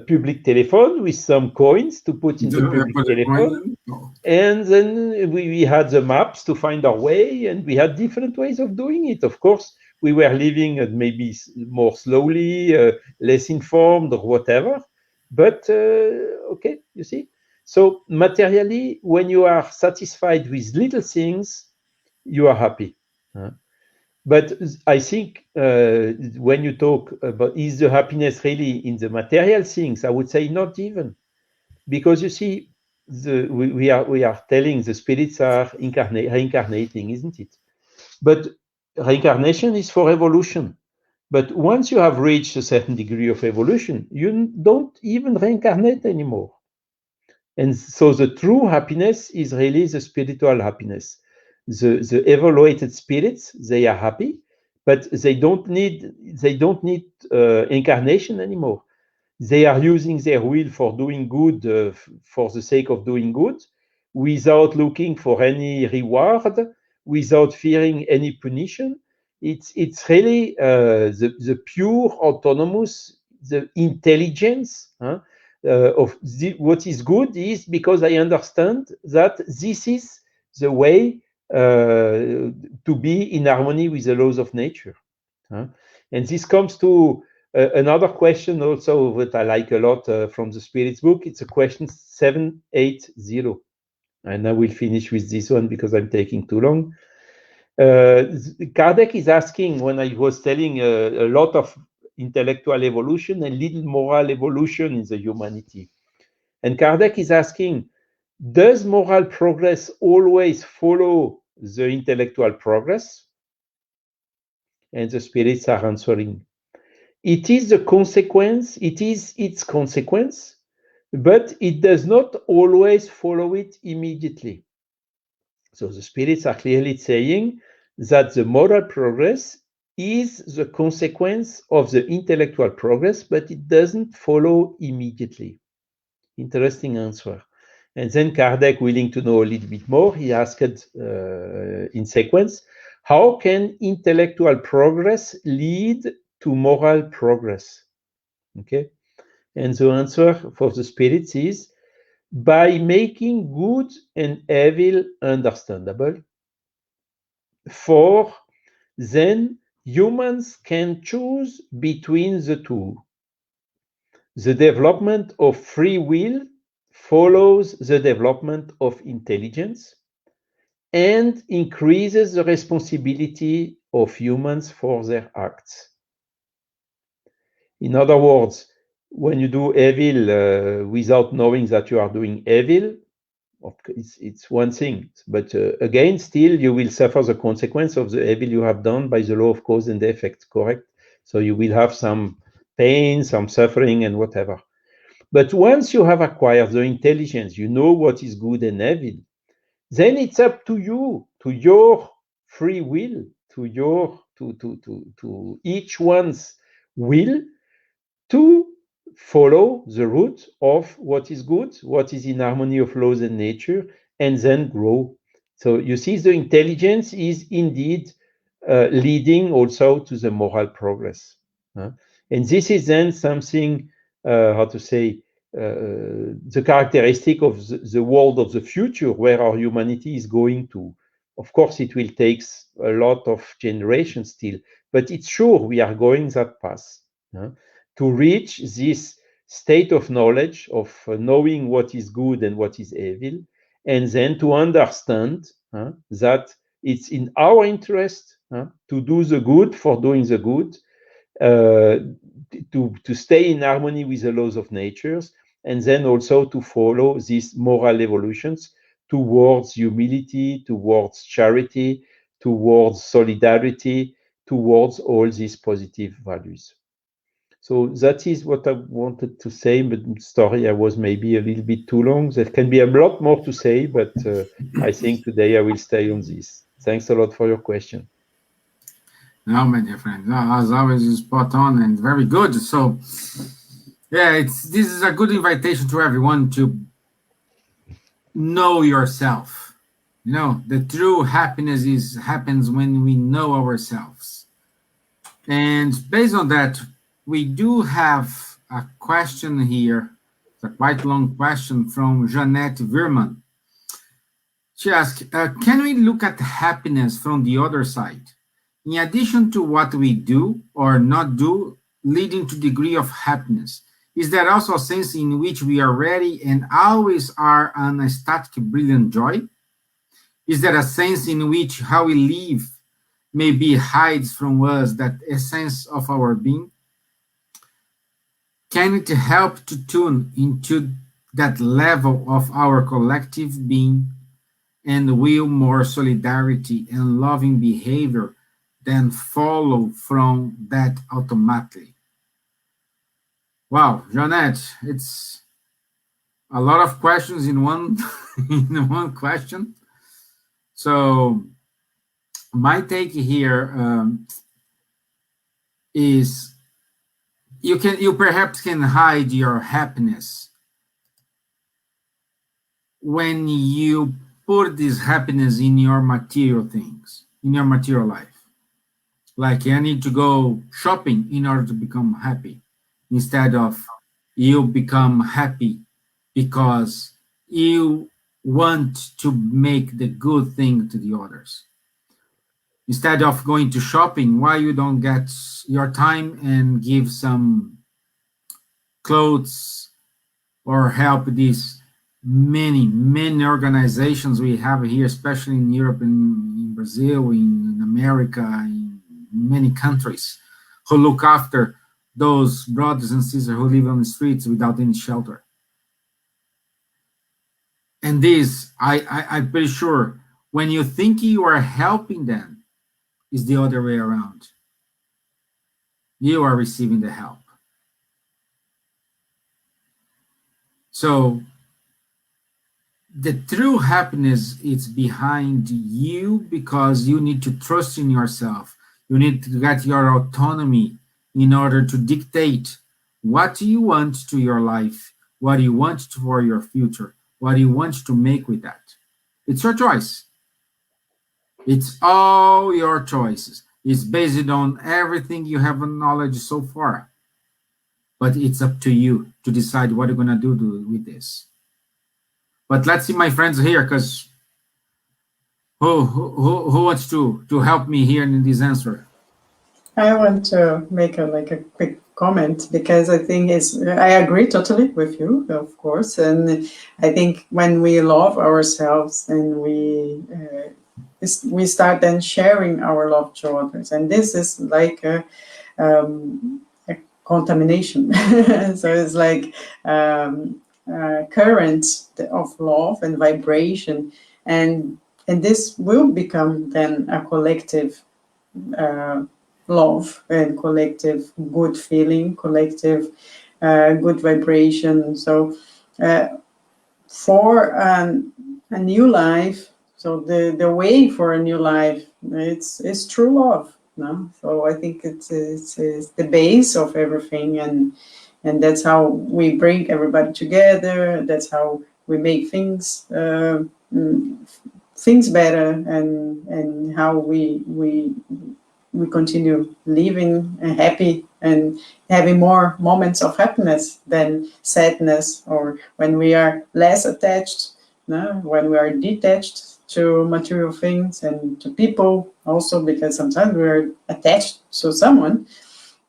public telephone with some coins to put in the public telephone, and then we had the maps to find our way, and we had different ways of doing it. Of course, we were living maybe more slowly, less informed, or whatever. But okay, you see. So materially, when you are satisfied with little things, you are happy. But I think when you talk about is the happiness really in the material things, I would say not even, because you see, we are telling the spirits are reincarnating, isn't it? But reincarnation is for evolution. But once you have reached a certain degree of evolution, you don't even reincarnate anymore. And so the true happiness is really the spiritual happiness. The evaluated spirits, they are happy, but they don't need incarnation anymore. They are using their will for doing good, for the sake of doing good, without looking for any reward, without fearing any punition. It's really the pure autonomous, the intelligence of what is good is because I understand that this is the way to be in harmony with the laws of nature. And this comes to another question also that I like a lot from the Spirits book. It's a question 780. And I will finish with this one because I'm taking too long. Kardec is asking, when I was telling a lot of intellectual evolution and little moral evolution in the humanity. And Kardec is asking, does moral progress always follow the intellectual progress? And the spirits are answering, it is the consequence, it is its consequence, but it does not always follow it immediately. So the spirits are clearly saying that the moral progress is the consequence of the intellectual progress, but it doesn't follow immediately. Interesting answer. And then Kardec, willing to know a little bit more, he asked in sequence, how can intellectual progress lead to moral progress? Okay. And the answer for the spirits is by making good and evil understandable, for then humans can choose between the two. The development of free will follows the development of intelligence and increases the responsibility of humans for their acts. In other words, when you do evil without knowing that you are doing evil, it's one thing. But again, still, you will suffer the consequence of the evil you have done by the law of cause and effect, correct? So you will have some pain, some suffering, and whatever. But once you have acquired the intelligence, you know what is good and evil, then it's up to you, to your free will, to each one's will to follow the route of what is good, what is in harmony of laws and nature, and then grow. So you see, the intelligence is indeed leading also to the moral progress. And this is then something, the characteristic of the world of the future, where our humanity is going to. Of course, it will take a lot of generations still, but it's sure we are going that path. To reach this state of knowledge, of knowing what is good and what is evil, and then to understand that it's in our interest to do the good for doing the good, to stay in harmony with the laws of nature, and then also to follow these moral evolutions towards humility, towards charity, towards solidarity, towards all these positive values. So that is what I wanted to say, but sorry, I was maybe a little bit too long. There can be a lot more to say, but I think today I will stay on this. Thanks a lot for your question. No, my dear friend, no, as always, you're spot on and very good. So, yeah, this is a good invitation to everyone to know yourself. You know, the true happiness happens when we know ourselves. And based on that, we do have a question here. It's a quite long question from Jeanette Virman. She asked, can we look at happiness from the other side? In addition to what we do or not do, leading to degree of happiness, is there also a sense in which we are ready and always are an ecstatic, brilliant joy? Is there a sense in which how we live maybe hides from us that essence of our being? Can it help to tune into that level of our collective being and will more solidarity and loving behavior than follow from that automatically? Wow, Jeanette, it's a lot of questions in one in one question. So my take here is you perhaps can hide your happiness when you put this happiness in your material things, in your material life. Like I need to go shopping in order to become happy, instead of you become happy because you want to make the good thing to the others. Instead of going to shopping, why you don't get your time and give some clothes or help these many organizations we have here, especially in Europe and in Brazil, in America, in many countries, who look after those brothers and sisters who live on the streets without any shelter. And this, I'm pretty sure, when you think you are helping them, is the other way around. You are receiving the help. So the true happiness is behind you because you need to trust in yourself. You need to get your autonomy in order to dictate what you want to your life, what you want for your future, what you want to make with that. It's your choice. It's all your choices. It's based on everything you have knowledge so far. But it's up to you to decide what you're going to do with this. But let's see my friends here, because who wants to help me here in this answer? I want to make a quick comment, because I think I agree totally with you, of course. And I think when we love ourselves and we start then sharing our love to others, and this is like a contamination. So it's like current of love and vibration, and this will become then a collective love and collective good feeling, collective good vibration. So for a new life, so the way for a new life, it's true love. No? So I think it's the base of everything, and that's how we bring everybody together. That's how we make things better, and how we continue living happy and having more moments of happiness than sadness, or when we are less attached, no? When we are detached to material things and to people also, because sometimes we're attached to someone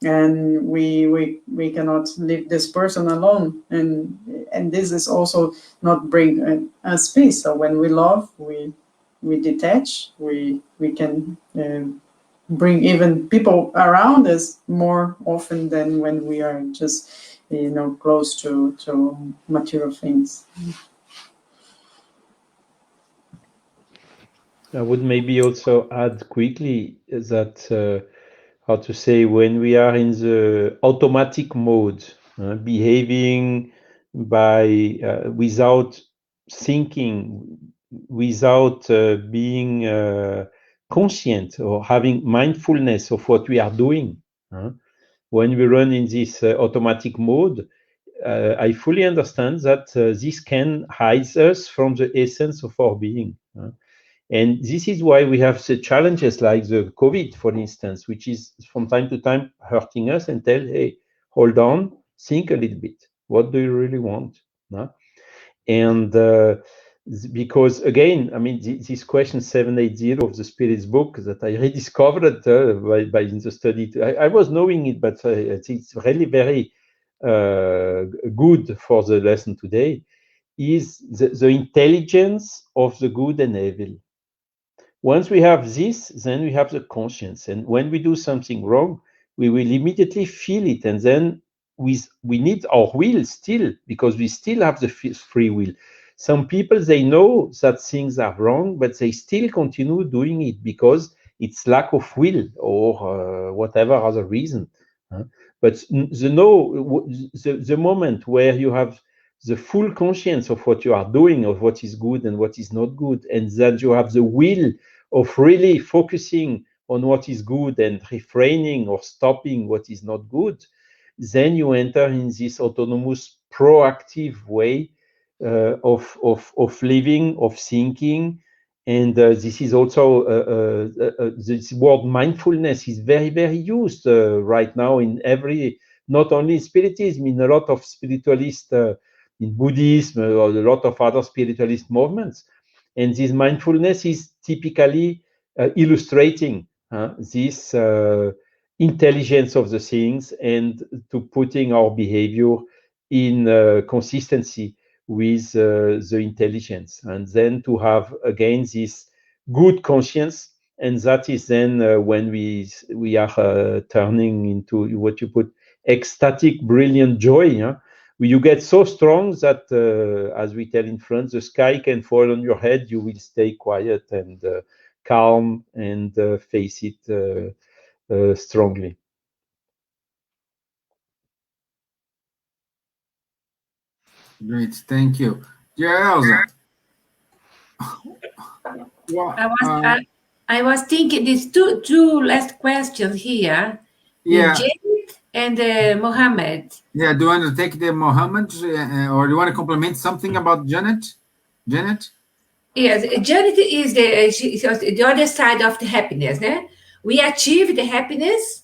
and we cannot leave this person alone, and this is also not bring us peace. So when we love, we detach, we can bring even people around us more often than when we are just close to material things. I would maybe also add quickly that how to say, when we are in the automatic mode, behaving by without thinking, without being conscient or having mindfulness of what we are doing. When we run in this automatic mode, I fully understand that this can hide us from the essence of our being. And this is why we have the challenges like the COVID, for instance, which is from time to time hurting us and tell, hey, hold on, think a little bit. What do you really want? And because again, I mean, this question 780 of the Spirit's book that I rediscovered by in the study. I was knowing it, but it's really very good for the lesson today, is the intelligence of the good and evil. Once we have this, then we have the conscience. And when we do something wrong, we will immediately feel it. And then we need our will still, because we still have the free will. Some people, they know that things are wrong, but they still continue doing it because it's lack of will or whatever other reason. But the moment where you have the full conscience of what you are doing, of what is good and what is not good, and that you have the will of really focusing on what is good and refraining or stopping what is not good, then you enter in this autonomous, proactive way of living, of thinking. And this is also this word mindfulness is very, very used right now in not only in Spiritism, in a lot of spiritualist, in Buddhism or a lot of other spiritualist movements. And this mindfulness is typically illustrating this intelligence of the things and to putting our behavior in consistency with the intelligence, and then to have again this good conscience. And that is then when we are turning into what you put ecstatic, brilliant joy. You get so strong that, as we tell in France, the sky can fall on your head. You will stay quiet and calm and face it strongly. Great, thank you. Dear Elsa. I was thinking these two last questions here. Yeah. Janet and Mohammed. Yeah, do you want to take the Mohammed, or do you want to compliment something about Janet? Janet? Yes, Janet is the other side of the happiness. We achieve the happiness.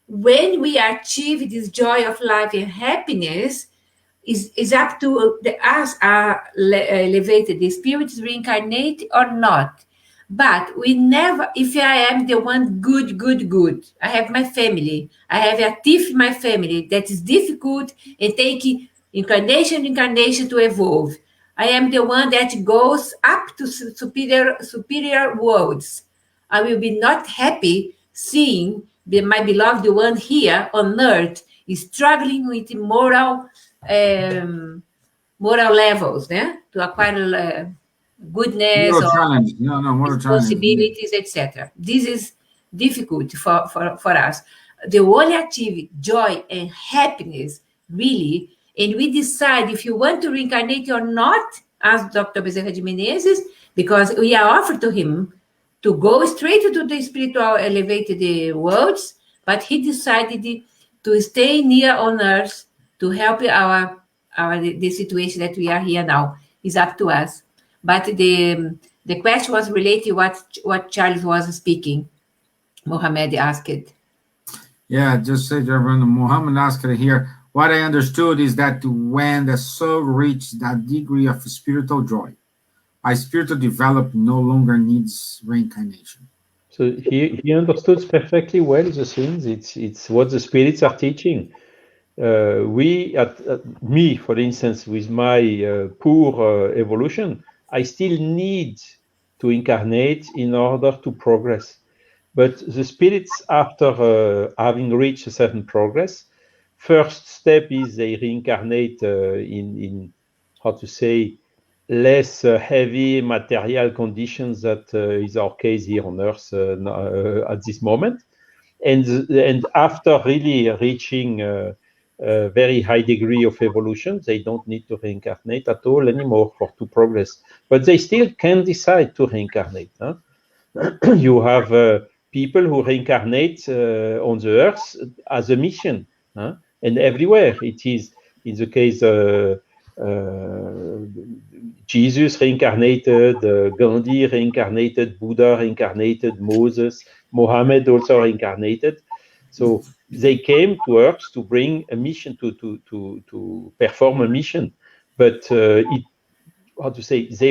When we achieve this joy of life and happiness, is up to us are elevated, the spirits reincarnate or not. But we never, if I am the one good, I have my family, I have a thief in my family that is difficult and taking incarnation to evolve. I am the one that goes up to superior worlds. I will be not happy seeing my beloved one here on earth is struggling with moral levels, to acquire goodness or responsibilities, etc. This is difficult for us. The only achieve joy and happiness, really, and we decide if you want to reincarnate or not, as Dr. Bezerra de Menezes, because we are offered to him to go straight to the spiritual elevated worlds, but he decided to stay near on earth to help the situation that we are here now. Is up to us. But the question was related what Charles was speaking. Mohammed asked. Yeah, just say Mohammed asked here. What I understood is that when the soul reached that degree of spiritual joy, a spiritual development no longer needs reincarnation. So he understood perfectly well the things. It's what the spirits are teaching. Me, for instance, with my poor evolution, I still need to incarnate in order to progress. But the spirits, after having reached a certain progress, first step is they reincarnate in how to say, less heavy material conditions that is our case here on Earth at this moment. And after really reaching a very high degree of evolution, they don't need to reincarnate at all anymore to progress. But they still can decide to reincarnate. You have people who reincarnate on the Earth as a mission, and everywhere. It is In the case Jesus reincarnated, Gandhi reincarnated, Buddha reincarnated, Moses, Mohammed also reincarnated. So they came to Earth to bring a mission, to perform a mission. But they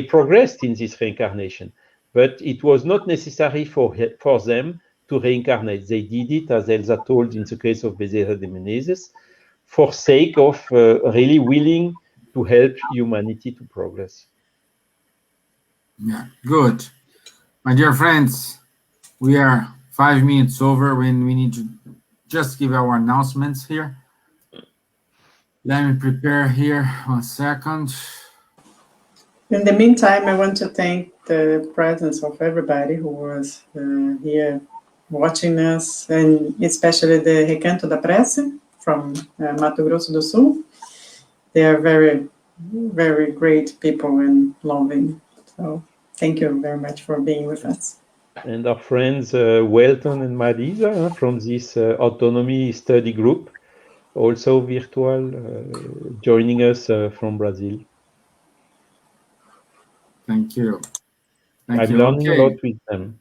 progressed in this reincarnation. But it was not necessary for them to reincarnate. They did it, as Elsa told in the case of Bezerra de Menezes, for sake of really willing to help humanity to progress. Yeah, good. My dear friends, we are 5 minutes over when we need to just give our announcements here. Let me prepare here 1 second. In the meantime, I want to thank the presence of everybody who was here watching us, and especially the Recanto da Prece from Mato Grosso do Sul. They are very, very great people and loving. So thank you very much for being with us. And our friends Welton and Marisa from this autonomy study group, also virtual, joining us from Brazil. Thank you. I'm learning a lot with them.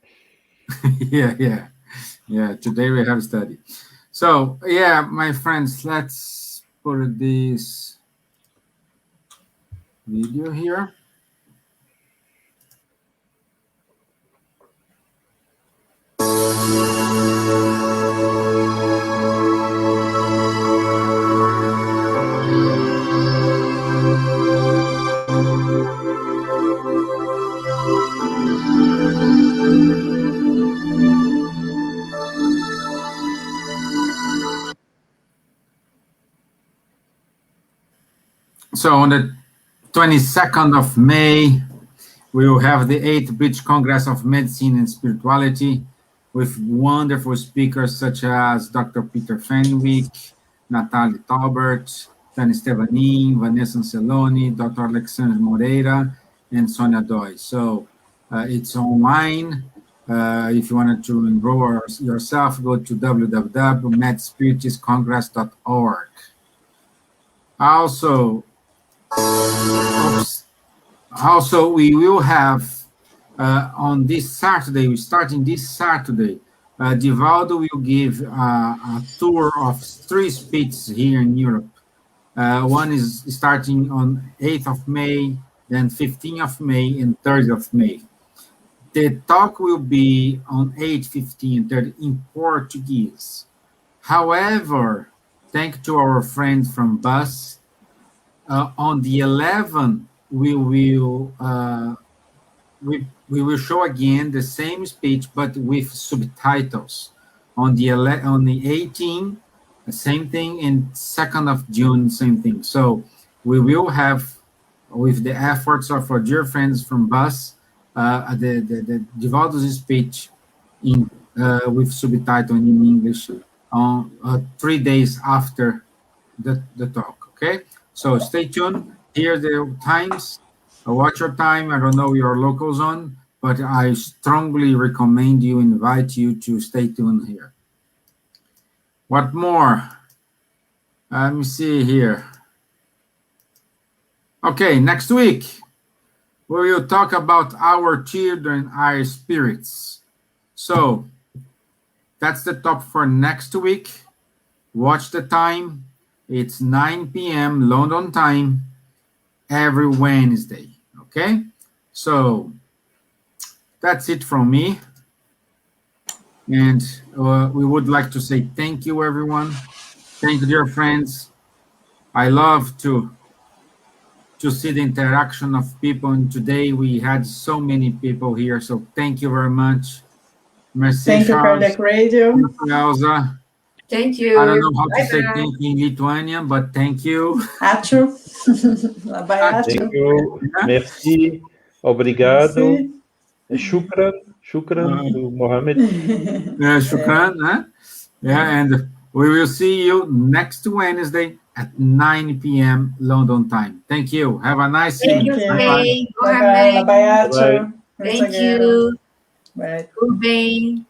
Yeah. Today we have study. So yeah, my friends, let's put this video here. So on the 22nd of May, we will have the 8th British Congress of Medicine and Spirituality with wonderful speakers such as Dr. Peter Fenwick, Natalie Talbert, Tani Stevanin, Vanessa Anceloni, Dr. Alexandre Moreira, and Sonia Doi. So it's online. If you wanted to enroll yourself, go to www.medspiritiscongress.org. Also, we will have on this Saturday, starting this Saturday, Divaldo will give a tour of 3 speeches here in Europe. One is starting on 8th of May, then 15th of May, and 30th of May. The talk will be on 8, 15, and 30 in Portuguese. However, thanks to our friends from BUS, on the 11th, we will show again the same speech, but with subtitles. On the 18th, the same thing, and 2nd of June, same thing. So we will have, with the efforts of our dear friends from BUS, the Divaldo's speech in with subtitle in English on 3 days after the talk. Okay, so stay tuned. Here are the times. Watch your time. I don't know your local zone, but I strongly recommend you, invite you to stay tuned here. What more? Let me see here. Okay, next week, we will talk about our children, our spirits. So that's the top for next week. Watch the time. It's 9 p.m. London time every Wednesday. Okay, so that's it from me. And we would like to say thank you, everyone. Thank you, dear friends. I love to see the interaction of people, and today we had so many people here, so thank you very much. Merci, thank you, Kardec Radio. Thank you, Elsa. Thank you. I don't know how to say thank you in Lithuanian, but thank you. Ačiū. Labai ačiū. Thank you. Merci. Obrigado. Merci. Shukran to Mohammed. Shukran. Yeah, and we will see you next Wednesday at 9 p.m. London time. Thank you. Have a nice evening. Bye-bye. Thank you. Bye. Tudo bem.